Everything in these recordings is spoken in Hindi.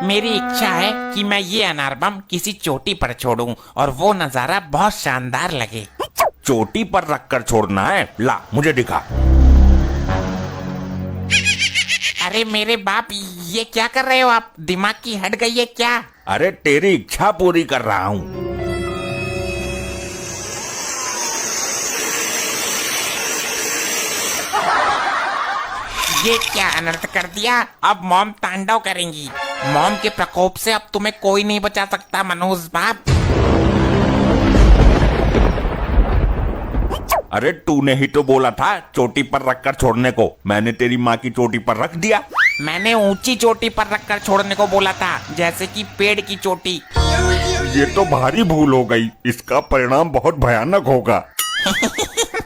मेरी इच्छा है कि मैं ये अनार बम किसी चोटी पर छोड़ूं और वो नजारा बहुत शानदार लगे। चोटी पर रखकर छोड़ना है? ला मुझे दिखा। अरे मेरे बाप, ये क्या कर रहे हो आप? दिमाग की हट गई है क्या? अरे तेरी इच्छा पूरी कर रहा हूँ। ये क्या अनर्थ कर दिया? अब मॉम तांडव करेंगी। मॉम के प्रकोप से अब तुम्हें कोई नहीं बचा सकता मनोज बाप। अरे तूने ही तो बोला था चोटी पर रखकर छोड़ने को। मैंने तेरी माँ की चोटी पर रख दिया। मैंने ऊंची चोटी पर रखकर छोड़ने को बोला था, जैसे कि पेड़ की चोटी। ये तो भारी भूल हो गई। इसका परिणाम बहुत भयानक होगा।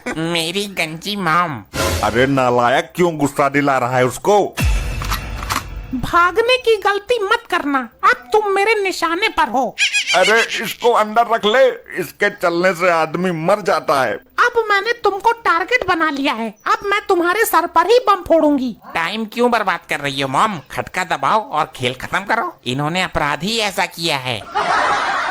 मेरी गंजी मॉम। अरे नालायक, क्यों गुस्सा दिला रहा है उसको? भागने की गलती मत करना, अब तुम मेरे निशाने पर हो। अरे इसको अंदर रख ले, इसके चलने से आदमी मर जाता है। अब मैंने तुमको टारगेट बना लिया है, अब मैं तुम्हारे सर पर ही बम फोड़ूंगी। टाइम क्यों बर्बाद कर रही हो मॉम? खटका दबाओ और खेल खत्म करो। इन्होंने अपराध ही ऐसा किया है।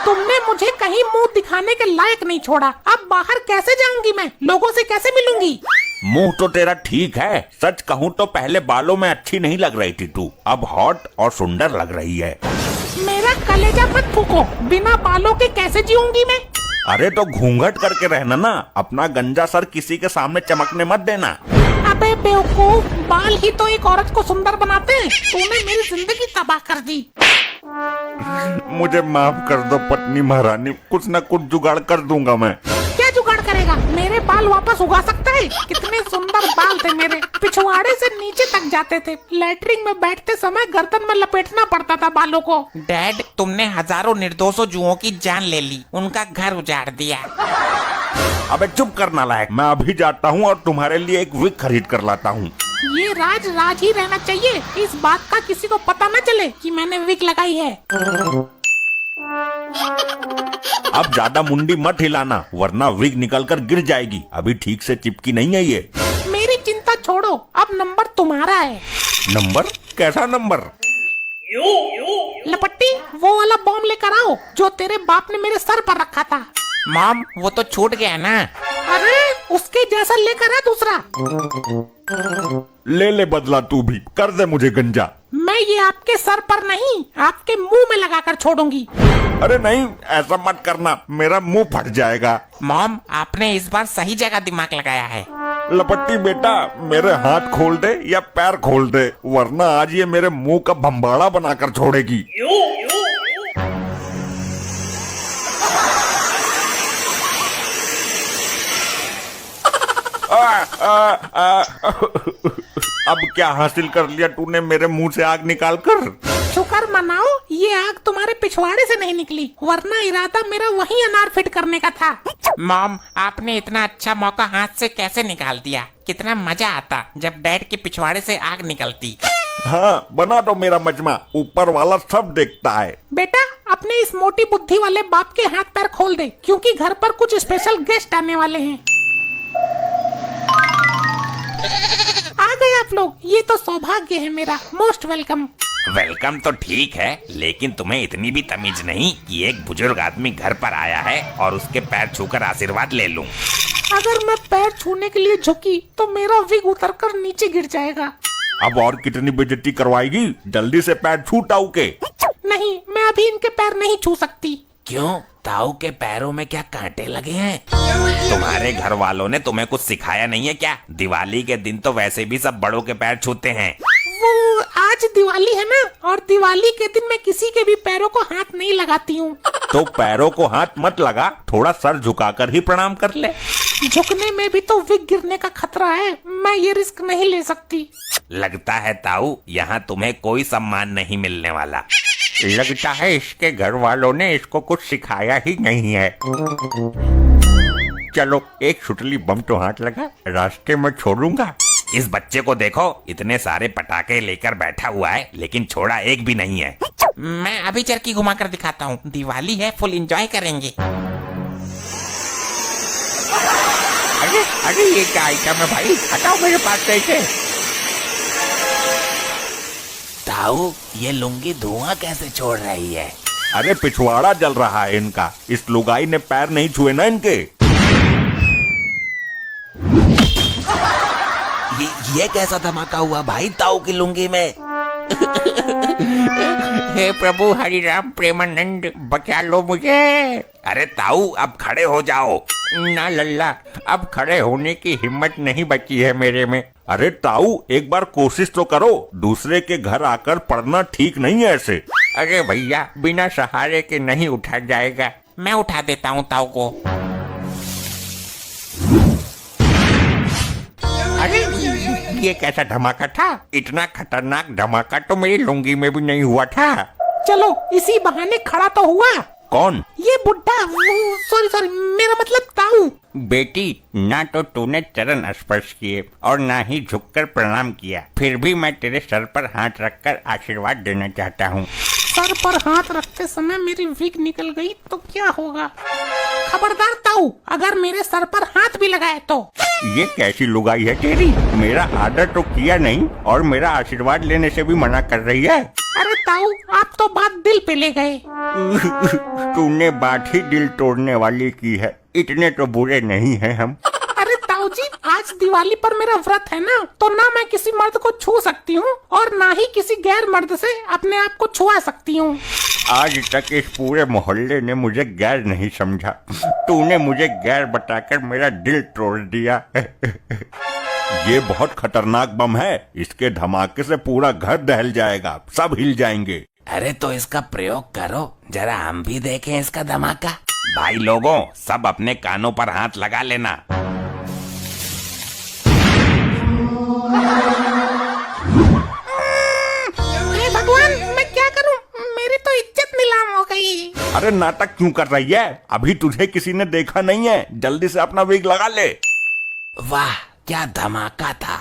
तुमने मुझे कहीं मुंह दिखाने के लायक नहीं छोड़ा। अब बाहर कैसे जाऊंगी मैं? लोगों से कैसे मिलूंगी? मुंह तो तेरा ठीक है। सच कहूँ तो पहले बालों में अच्छी नहीं लग रही थी तू, अब हॉट और सुंदर लग रही है। मेरा कलेजा मत फूको, बिना बालों के कैसे जीऊंगी मैं? अरे तो घूंघट करके रहना ना, अपना गंजा सर किसी के सामने चमकने मत देना। अबे बेवकूफ, बाल ही तो एक औरत को सुंदर बनाते हैं। तूने मेरी जिंदगी तबाह कर दी। मुझे माफ कर दो पत्नी महारानी, कुछ न कुछ जुगाड़ कर दूंगा मैं। क्या जुगाड़ करेगा? मेरे बाल वापस उगा सकता है? कितने सुंदर बाल थे मेरे, पिछवाड़े से नीचे तक जाते थे। लैट्रिन में बैठते समय गर्दन में लपेटना पड़ता था बालों को। डैड, तुमने हजारों निर्दोषों जुओं की जान ले ली, उनका घर उजाड़ दिया। अबे चुप कर नालायक, मैं अभी जाता हूँ और तुम्हारे लिए एक विग खरीद कर लाता हूँ। ये राज राज ही रहना चाहिए, इस बात का किसी को पता न चले कि मैंने विग लगाई है। अब ज्यादा मुंडी मत हिलाना, वरना विग निकलकर गिर जाएगी। अभी ठीक से चिपकी नहीं है ये। मेरी चिंता छोड़ो, अब नंबर तुम्हारा है। नंबर? कैसा नंबर? लपट्टी, वो वाला बॉम्ब लेकर आओ जो तेरे बाप ने मेरे सर पर रखा था। मॉम, वो तो छूट गया ना। अरे उसके जैसा लेकर आ दूसरा। ले बदला, तू भी कर दे मुझे गंजा। मैं ये आपके सर पर नहीं, आपके मुंह में लगाकर छोड़ूंगी। अरे नहीं, ऐसा मत करना, मेरा मुंह फट जाएगा। मॉम, आपने इस बार सही जगह दिमाग लगाया है। लपट्टी बेटा, मेरे हाथ खोल दे या पैर खोल दे, वरना आज ये मेरे मुंह का भंबाड़ा बनाकर छोड़ेगी। अब क्या हासिल कर लिया तूने मेरे मुंह से आग निकाल कर? शुक्र मनाओ, ये आग तुम्हारे पिछवाड़े से नहीं निकली, वरना इरादा मेरा वही अनार फिट करने का था। मॉम, आपने इतना अच्छा मौका हाथ से कैसे निकाल दिया? कितना मजा आता जब डैड के पिछवाड़े से आग निकलती। हाँ, बना दो मेरा मजमा, ऊपर वाला सब देखता है। बेटा, अपने इस मोटी बुद्धि वाले बाप के हाथ पैर खोल दे, क्योंकि घर पर कुछ स्पेशल गेस्ट आने वाले हैं। आ गए आप लोग, ये तो सौभाग्य है मेरा। Most welcome. वेलकम तो ठीक है, लेकिन तुम्हें इतनी भी तमीज नहीं कि एक बुजुर्ग आदमी घर पर आया है और उसके पैर छूकर आशीर्वाद ले लूं। अगर मैं पैर छूने के लिए झुकी तो मेरा विग उतरकर नीचे गिर जाएगा। अब और कितनी बेइज्जती करवाएगी? जल्दी से पैर छू ताऊ के। नहीं, मैं अभी इनके पैर नहीं छू सकती। क्यों? ताऊ के पैरों में क्या कांटे लगे हैं? तुम्हारे घर वालों ने तुम्हें कुछ सिखाया नहीं है क्या? दिवाली के दिन तो वैसे भी सब बड़ों के पैर छूते हैं। वो आज दिवाली है ना, और दिवाली के दिन मैं किसी के भी पैरों को हाथ नहीं लगाती हूँ। तो पैरों को हाथ मत लगा, थोड़ा सर झुकाकर ही प्रणाम कर ले। झुकने में भी तो विग गिरने का खतरा है, मैं ये रिस्क नहीं ले सकती। लगता है ताऊ, यहाँ तुम्हें कोई सम्मान नहीं मिलने वाला। लगता है इसके घर वालों ने इसको कुछ सिखाया ही नहीं है। चलो, एक सुतली बम तो हाथ लगा, रास्ते में छोड़ूंगा। इस बच्चे को देखो, इतने सारे पटाखे लेकर बैठा हुआ है, लेकिन छोड़ा एक भी नहीं है। मैं अभी चरखी घुमा कर दिखाता हूँ, दिवाली है, फुल एंजॉय करेंगे। अरे ये क्या आइटम है भाई, हटाओ मेरे पास से इसे। ताऊ, ये लुंगी धुआं कैसे छोड़ रही है? अरे पिछवाड़ा जल रहा है इनका, इस लुगाई ने पैर नहीं छुए ना इनके। ये कैसा धमाका हुआ भाई ताऊ की लुंगी में? हे प्रभु हरि राम प्रेमानंद, बचा लो मुझे। अरे ताऊ, अब खड़े हो जाओ। ना लल्ला, अब खड़े होने की हिम्मत नहीं बची है मेरे में। अरे ताऊ, एक बार कोशिश तो करो, दूसरे के घर आकर पढ़ना ठीक नहीं है ऐसे। अरे भैया, बिना सहारे के नहीं उठा जाएगा। मैं उठा देता हूँ ताऊ को। अरे ये कैसा धमाका था? इतना खतरनाक धमाका तो मेरी लुंगी में भी नहीं हुआ था। चलो इसी बहाने खड़ा तो हुआ। कौन? ये बुड्ढा, सॉरी मेरा मतलब ताऊ। बेटी, ना तो तूने चरण स्पर्श किए और ना ही झुककर प्रणाम किया, फिर भी मैं तेरे सर पर हाथ रखकर आशीर्वाद देना चाहता हूँ। सर पर हाथ रखते समय मेरी विग निकल गई तो क्या होगा? खबरदार ताऊ, अगर मेरे सर पर हाथ भी लगाए तो। ये कैसी लुगाई है तेरी? मेरा आदर तो किया नहीं और मेरा आशीर्वाद लेने से भी मना कर रही है। अरे ताऊ, आप तो बात दिल पे ले गए। तूने बात ही दिल तोड़ने वाली की है, इतने तो बुरे नहीं हैं हम। अरे ताऊ जी, आज दिवाली पर मेरा व्रत है ना, तो ना मैं किसी मर्द को छू सकती हूँ और ना ही किसी गैर मर्द से अपने आप को छुआ सकती हूँ। आज तक इस पूरे मोहल्ले ने मुझे गैर नहीं समझा, तूने मुझे गैर बताकर मेरा दिल तोड़ दिया। ये बहुत खतरनाक बम है, इसके धमाके से पूरा घर दहल जाएगा, सब हिल जाएंगे। अरे तो इसका प्रयोग करो, जरा हम भी देखें इसका धमाका। भाई लोगों, सब अपने कानों पर हाथ लगा लेना। हे भगवान, मैं क्या करूं? मेरी तो इज्जत नीलाम हो गई। अरे नाटक क्यों कर रही है? अभी तुझे किसी ने देखा नहीं है, जल्दी से अपना विग लगा ले। वाह, क्या धमाका था।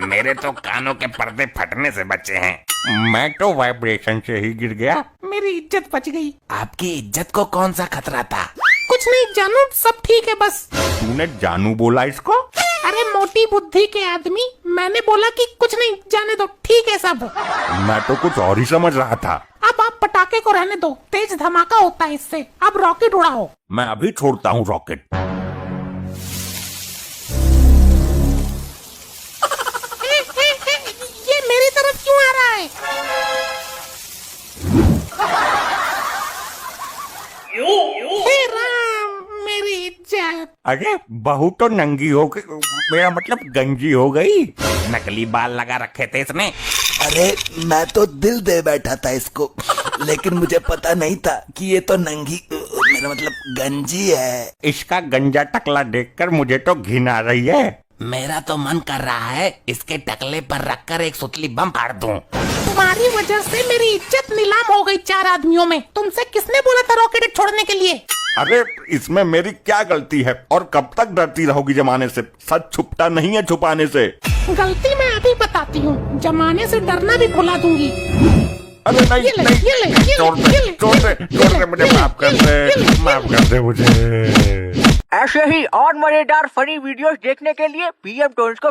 मेरे तो कानों के पर्दे फटने से बचे हैं। मैं तो वाइब्रेशन से ही गिर गया। मेरी इज्जत बच गई। आपकी इज्जत को कौन सा खतरा था? कुछ नहीं जानू, सब ठीक है बस। तूने जानू बोला इसको? अरे मोटी बुद्धि के आदमी, मैंने बोला कि कुछ नहीं, जाने दो, ठीक है सब। मैं तो कुछ और ही समझ रहा था। अब आप पटाखे को रहने दो, तेज धमाका होता है इससे। अब रॉकेट उड़ाओ। मैं अभी छोड़ता हूँ रॉकेट। ये मेरी तरफ क्यों आ रहा है? हे राम, मेरी इज्जत। अरे बहू तो नंगी हो गई, मेरा मतलब गंजी हो गई। नकली बाल लगा रखे थे इसने। अरे मैं तो दिल दे बैठा था इसको, लेकिन मुझे पता नहीं था कि ये तो नंगी, मेरा मतलब गंजी है। इसका गंजा टकला देखकर मुझे तो घिन आ रही है। मेरा तो मन कर रहा है इसके टकले पर रखकर एक सुतली बम फाड़ दूं। तुम्हारी वजह से मेरी इज्जत नीलाम हो गई 4 आदमियों में। तुमसे किसने बोला था रॉकेट छोड़ने के लिए? अरे इसमें मेरी क्या गलती है और कब तक डरती रहोगी जमाने से? सच छुपता नहीं है छुपाने से। गलती मैं अभी बताती हूँ, जमाने से डरना भी भुला दूंगी। अरे नहीं ये ले, नहीं, ये ले, ये ले, छोड़ ये दे, ले, छोड़ दे, ये छोड़ ले, दे, मुझे ये ले, माफ कर ये ले, ये ले, दे, माफ कर दे मुझे। ऐसे ही और मजेदार फनी वीडियोस देखने के लिए PM टोन्स को